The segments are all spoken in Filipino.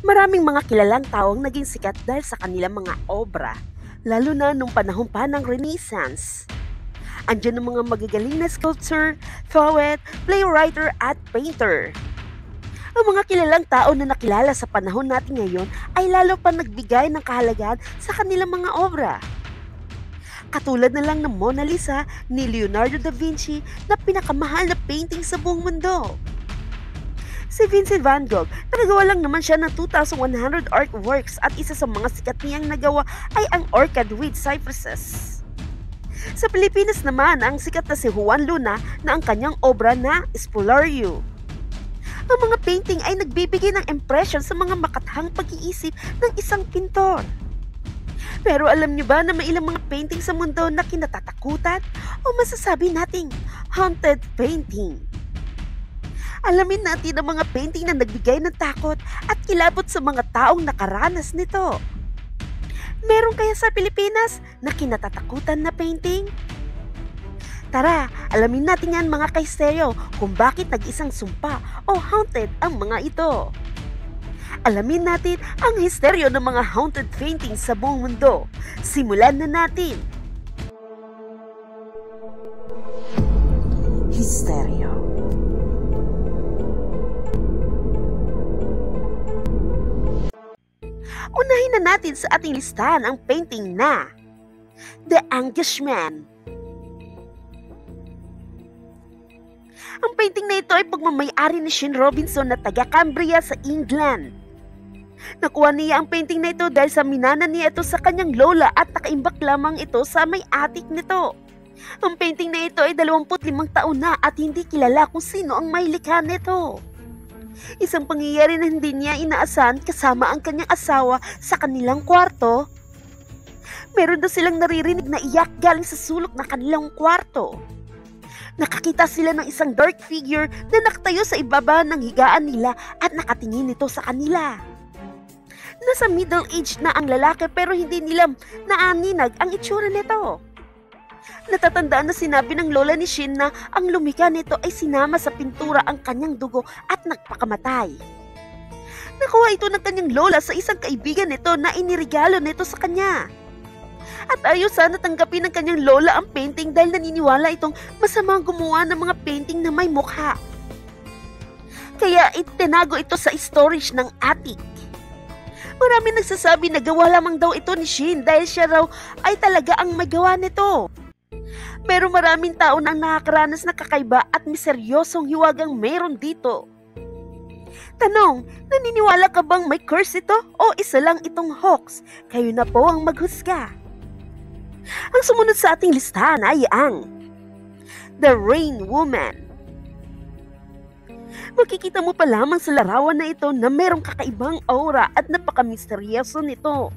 Maraming mga kilalang taong naging sikat dahil sa kanilang mga obra, lalo na nung panahon pa ng Renaissance. Andiyan ang mga magagaling na sculptor, poet, playwriter at painter. Ang mga kilalang tao na nakilala sa panahon natin ngayon ay lalo pa nagbigay ng kahalagahan sa kanilang mga obra. Katulad na lang ng Mona Lisa ni Leonardo da Vinci na pinakamahal na painting sa buong mundo. Si Vincent van Gogh, nagagawa lang naman siya ng 2,100 artworks at isa sa mga sikat niyang nagawa ay ang Orchid with Cypresses. Sa Pilipinas naman, ang sikat na si Juan Luna na ang kanyang obra na Espolario. Ang mga painting ay nagbibigay ng impression sa mga makathang pag-iisip ng isang pintor. Pero alam niyo ba na may ilang mga painting sa mundo na kinatatakutan o masasabi nating haunted painting? Alamin natin ang mga painting na nagbigay ng takot at kilabot sa mga taong nakaranas nito. Meron kaya sa Pilipinas na kinatatakutan na painting? Tara, alamin natin yan mga ka-stereo kung bakit nag-isang sumpa o haunted ang mga ito. Alamin natin ang histeryo ng mga haunted paintings sa buong mundo. Simulan na natin! Histeryo. Unahin na natin sa ating listahan ang painting na The Englishman. Ang painting na ito ay pagmamay-ari ni Shane Robinson na taga Cambria sa England. Nakuha niya ang painting na ito dahil sa minana niya ito sa kanyang lola at nakaimbak lamang ito sa may attic nito. Ang painting na ito ay 25 taon na at hindi kilala kung sino ang may likha nito. Isang pangyayari na hindi niya inaasahan kasama ang kanyang asawa sa kanilang kwarto. Meron daw silang naririnig na iyak galing sa sulok ng kanilang kwarto. Nakakita sila ng isang dark figure na nakatayo sa ibaba ng higaan nila at nakatingin nito sa kanila. Nasa middle age na ang lalaki pero hindi nila naaninag ang itsura nito. Natatandaan na sinabi ng lola ni Shin na ang lumikha nito ay sinama sa pintura ang kanyang dugo at nagpakamatay. Nakuha ito ng kanyang lola sa isang kaibigan nito na inirigalo nito sa kanya. At ayaw sana tanggapin ng kanyang lola ang painting dahil naniniwala itong masama gumawa ng mga painting na may mukha. Kaya itinago ito sa storage ng attic. Marami nagsasabi na gawa lamang daw ito ni Shin dahil siya raw ay talaga ang may gawa nito. Pero maraming tao nang nakakaranas na kakaiba at miseryosong hiwagang meron dito. Tanong, naniniwala ka bang may curse ito o isa lang itong hoax? Kayo na po ang maghusga. Ang sumunod sa ating listahan ay ang The Rain Woman. Makikita mo pa lamang sa larawan na ito na merong kakaibang aura at napaka-misteryoso nito.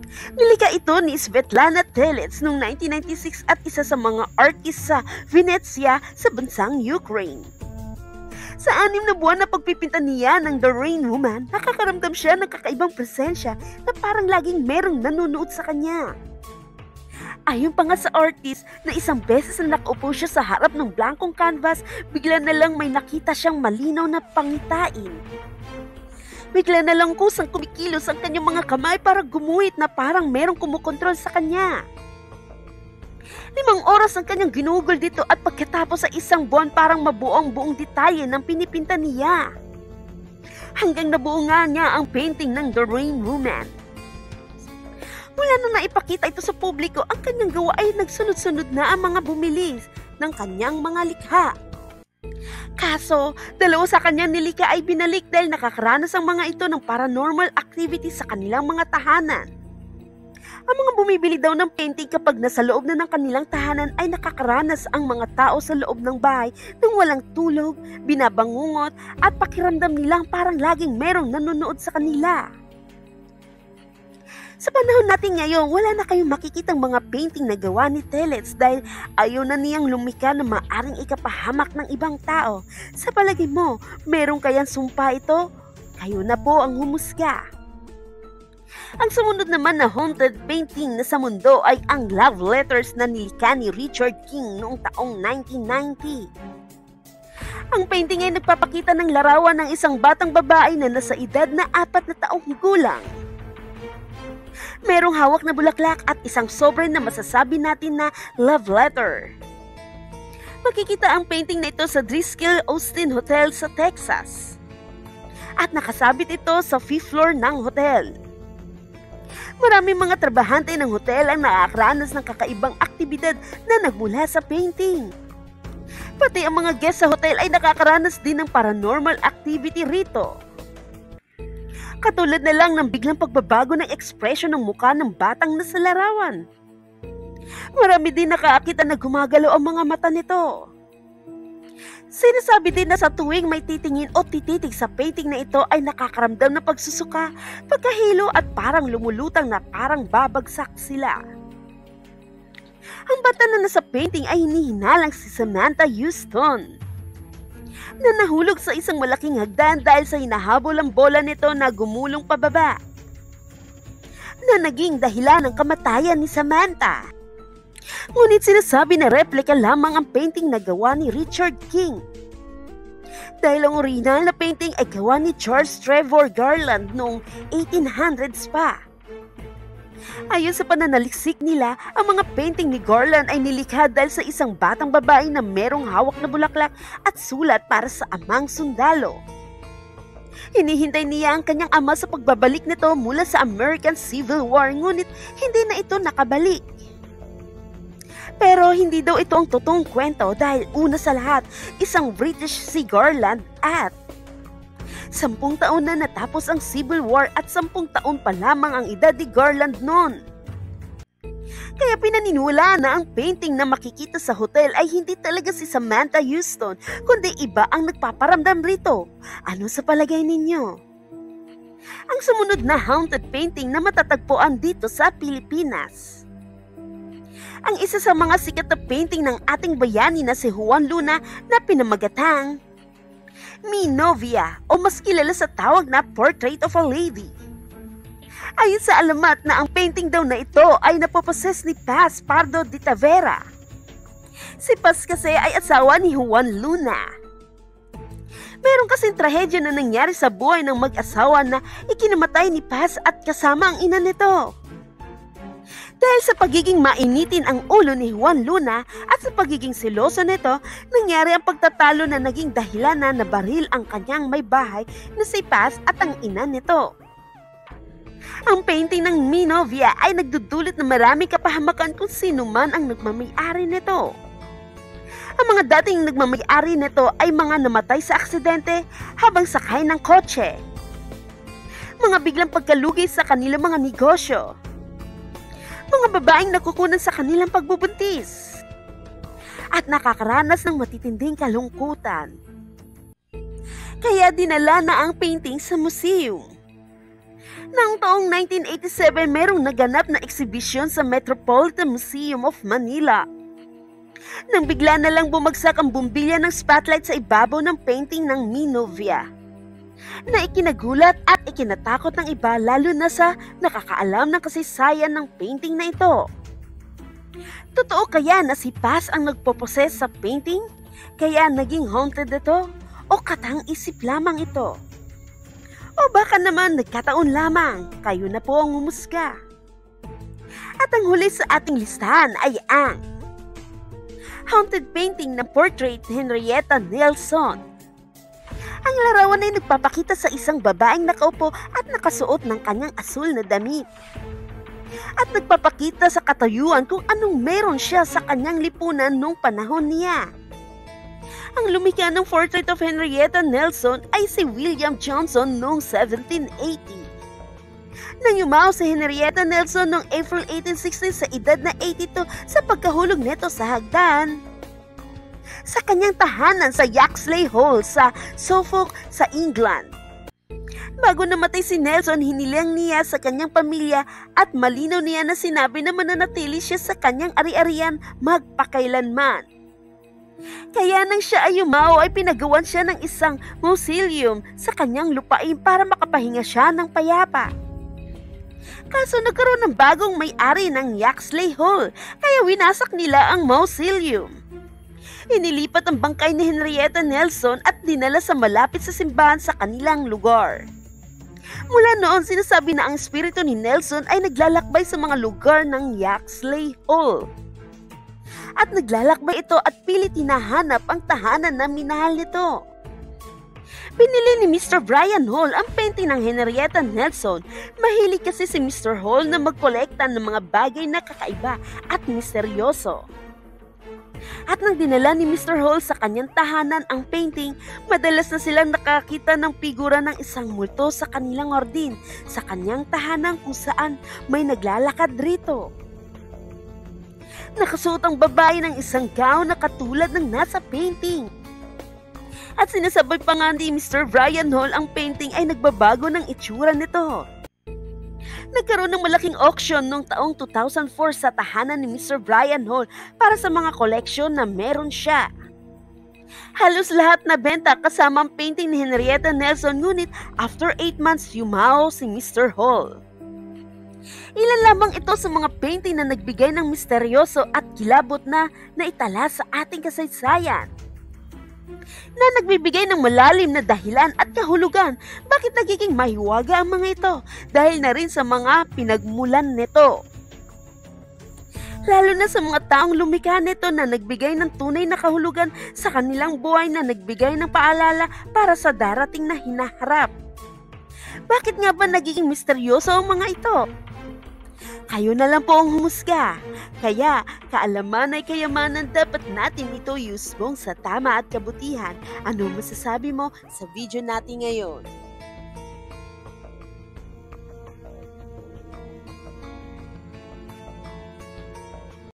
Nilikha ito ni Svetlana Telets noong 1996 at isa sa mga artist sa Venezia sa bansang Ukraine. Sa 6 na buwan na pagpipinta niya ng The Rain Woman, nakakaramdam siya ng kakaibang presensya na parang laging merong nanonood sa kanya. Ayon pa nga sa artist na isang beses na nakaupo siya sa harap ng blankong canvas, bigla na lang may nakita siyang malinaw na pangitain. Bigla na lang kusang kumikilos ang kanyang mga kamay para gumuhit na parang merong kumukontrol sa kanya. 5 oras ang kanyang ginugol dito at pagkatapos sa 1 buwan parang mabuo ang buong detalye ng pinipinta niya. Hanggang nabuo nga niya ang painting ng The Rain Woman. Mula nang naipakita ito sa publiko, ang kanyang gawa ay nagsunod-sunod na ang mga bumili ng kanyang mga likha. Kaso, 2 sa kanyang nilikha ay binalik dahil nakakaranas ang mga ito ng paranormal activity sa kanilang mga tahanan. Ang mga bumibili daw ng painting kapag nasa loob na ng kanilang tahanan ay nakakaranas ang mga tao sa loob ng bahay ng walang tulog, binabangungot at pakiramdam nilang parang laging merong nanonood sa kanila. Sa panahon natin ngayon, wala na kayong makikitang mga painting na gawa ni Telets dahil ayaw na niyang lumikha na maaring ikapahamak ng ibang tao. Sa palagay mo, meron kayang sumpa ito? Kayo na po ang humusga. Ang sumunod naman na haunted painting na sa mundo ay ang love letters na nilikha ni Richard King noong taong 1990. Ang painting ay nagpapakita ng larawan ng isang batang babae na nasa edad na 4 na taong gulang. Merong hawak na bulaklak at isang sobre na masasabi natin na love letter. Makikita ang painting na ito sa Driskill Austin Hotel sa Texas. At nakasabit ito sa 5th floor ng hotel. Maraming mga trabahante ng hotel ang nakakaranas ng kakaibang aktibidad na nagmula sa painting. Pati ang mga guest sa hotel ay nakakaranas din ng paranormal activity rito. Katulad na lang ng biglang pagbabago ng ekspresyon ng mukha ng batang nasa larawan. Marami din nakaakita na gumagalaw ang mga mata nito. Sinasabi din na sa tuwing may titingin o tititig sa painting na ito ay nakakaramdam ng pagsusuka, pagkahilo at parang lumulutang na parang babagsak sila. Ang bata na nasa painting ay hinihinalang si Samantha Houston, na nahulog sa isang malaking hagdan dahil sa hinahabol ang bola nito na gumulong pababa, na naging dahilan ng kamatayan ni Samantha. Ngunit sinasabi na replika lamang ang painting na gawa ni Richard King, dahil ang original na painting ay gawa ni Charles Trevor Garland noong 1800s pa. Ayon sa pananaliksik nila, ang mga painting ni Garland ay nilikha dahil sa isang batang babae na merong hawak na bulaklak at sulat para sa amang sundalo. Hinihintay niya ang kanyang ama sa pagbabalik nito mula sa American Civil War, ngunit hindi na ito nakabalik. Pero hindi daw ito ang totoong kwento dahil una sa lahat, isang British si Garland at 10 taon na natapos ang Civil War at 10 taon pa lamang ang edad ni Garland noon. Kaya pinaniniwalaan na ang painting na makikita sa hotel ay hindi talaga si Samantha Houston, kundi iba ang nagpaparamdam rito. Ano sa palagay ninyo? Ang sumunod na haunted painting na matatagpuan dito sa Pilipinas. Ang isa sa mga sikat na painting ng ating bayani na si Juan Luna na pinamagatang Mi Novia o mas kilala sa tawag na Portrait of a Lady. Ayon sa alamat na ang painting daw na ito ay napoposes ni Paz Pardo de Tavera. Si Paz kasi ay asawa ni Juan Luna. Meron kasing trahedya na nangyari sa buhay ng mag-asawa na ikinamatay ni Paz at kasama ang ina nito. Dahil sa pagiging mainitin ang ulo ni Juan Luna at sa pagiging seloso nito, nangyari ang pagtatalo na naging dahilan na nabaril ang kanyang may bahay na si Paz at ang ina nito. Ang painting ng Mi Novia ay nagdudulot ng maraming kapahamakan kung sino man ang nagmamay-ari nito. Ang mga dating nagmamay-ari nito ay mga namatay sa aksidente habang sakay ng kotse, mga biglang pagkalugi sa kanilang mga negosyo, mga babaeng nakukunan sa kanilang pagbubuntis, at nakakaranas ng matitinding kalungkutan. Kaya dinala na ang painting sa museum. Noong taong 1987, merong naganap na eksibisyon sa Metropolitan Museum of Manila. Nang bigla na lang bumagsak ang bumbilya ng spotlight sa ibabaw ng painting ng Mi Novia, na ikinagulat at ikinatakot ng iba lalo na sa nakakaalam ng kasaysayan ng painting na ito. Totoo kaya na si Paz ang nagpoposes sa painting? Kaya naging haunted ito? O katang-isip lamang ito? O baka naman nagkataon lamang? Kayo na po ang humusga. At ang huli sa ating listahan ay ang haunted painting na Portrait Henrietta Nelson. Ang larawan ay nagpapakita sa isang babaeng nakaupo at nakasuot ng kanyang asul na damit. At nagpapakita sa katayuan kung anong meron siya sa kanyang lipunan nung panahon niya. Ang lumikha ng Portrait of Henrietta Nelson ay si William Johnson noong 1780. Nang yumaw si Henrietta Nelson noong April 1860 sa edad na 82 sa pagkahulog nito sa hagdan sa kanyang tahanan sa Yaxley Hall sa Suffolk sa England. Bago namatay si Nelson, hinilang niya sa kanyang pamilya at malinaw niya na sinabi na mananatili siya sa kanyang ari-arian magpakailanman. Kaya nang siya ay yumaw ay pinagawan siya ng isang mausoleum sa kanyang lupain para makapahinga siya ng payapa. Kaso nagkaroon ng bagong may-ari ng Yaxley Hall, kaya winasak nila ang mausoleum. Inilipat ang bangkay ni Henrietta Nelson at dinala sa malapit sa simbahan sa kanilang lugar. Mula noon, sinasabi na ang espiritu ni Nelson ay naglalakbay sa mga lugar ng Yaxley Hall. At naglalakbay ito at pilit hinahanap ang tahanan na minahal nito. Pinili ni Mr. Brian Hall ang painting ng Henrietta Nelson. Mahilig kasi si Mr. Hall na magkolekta ng mga bagay na kakaiba at misteryoso. At nang dinala ni Mr. Hall sa kanyang tahanan ang painting, madalas na silang nakakita ng figura ng isang multo sa kanilang ordin sa kanyang tahanan kung saan may naglalakad rito. Nakasuot ang babae ng isang gown na katulad ng nasa painting. At sinasabay pa nga ni Mr. Brian Hall ang painting ay nagbabago ng itsura nito. Nagkaroon ng malaking auction noong taong 2004 sa tahanan ni Mr. Brian Hall para sa mga koleksyon na meron siya. Halos lahat na benta kasama ang painting ni Henrietta Nelson, ngunit after 8 months yumaw si Mr. Hall. Ilan lamang ito sa mga painting na nagbigay ng misteryoso at kilabot na naitala sa ating kasaysayan. Na nagbibigay ng malalim na dahilan at kahulugan bakit nagiging mahiwaga ang mga ito dahil na rin sa mga pinagmulan nito. Lalo na sa mga taong lumikha nito na nagbigay ng tunay na kahulugan sa kanilang buhay na nagbigay ng paalala para sa darating na hinaharap. Bakit nga ba nagiging misteryoso ang mga ito? Kayo na lang po ang humusga. Kaya, kaalaman ay kayamanan, dapat natin ito iusbong sa tama at kabutihan. Ano masasabi mo sa video natin ngayon?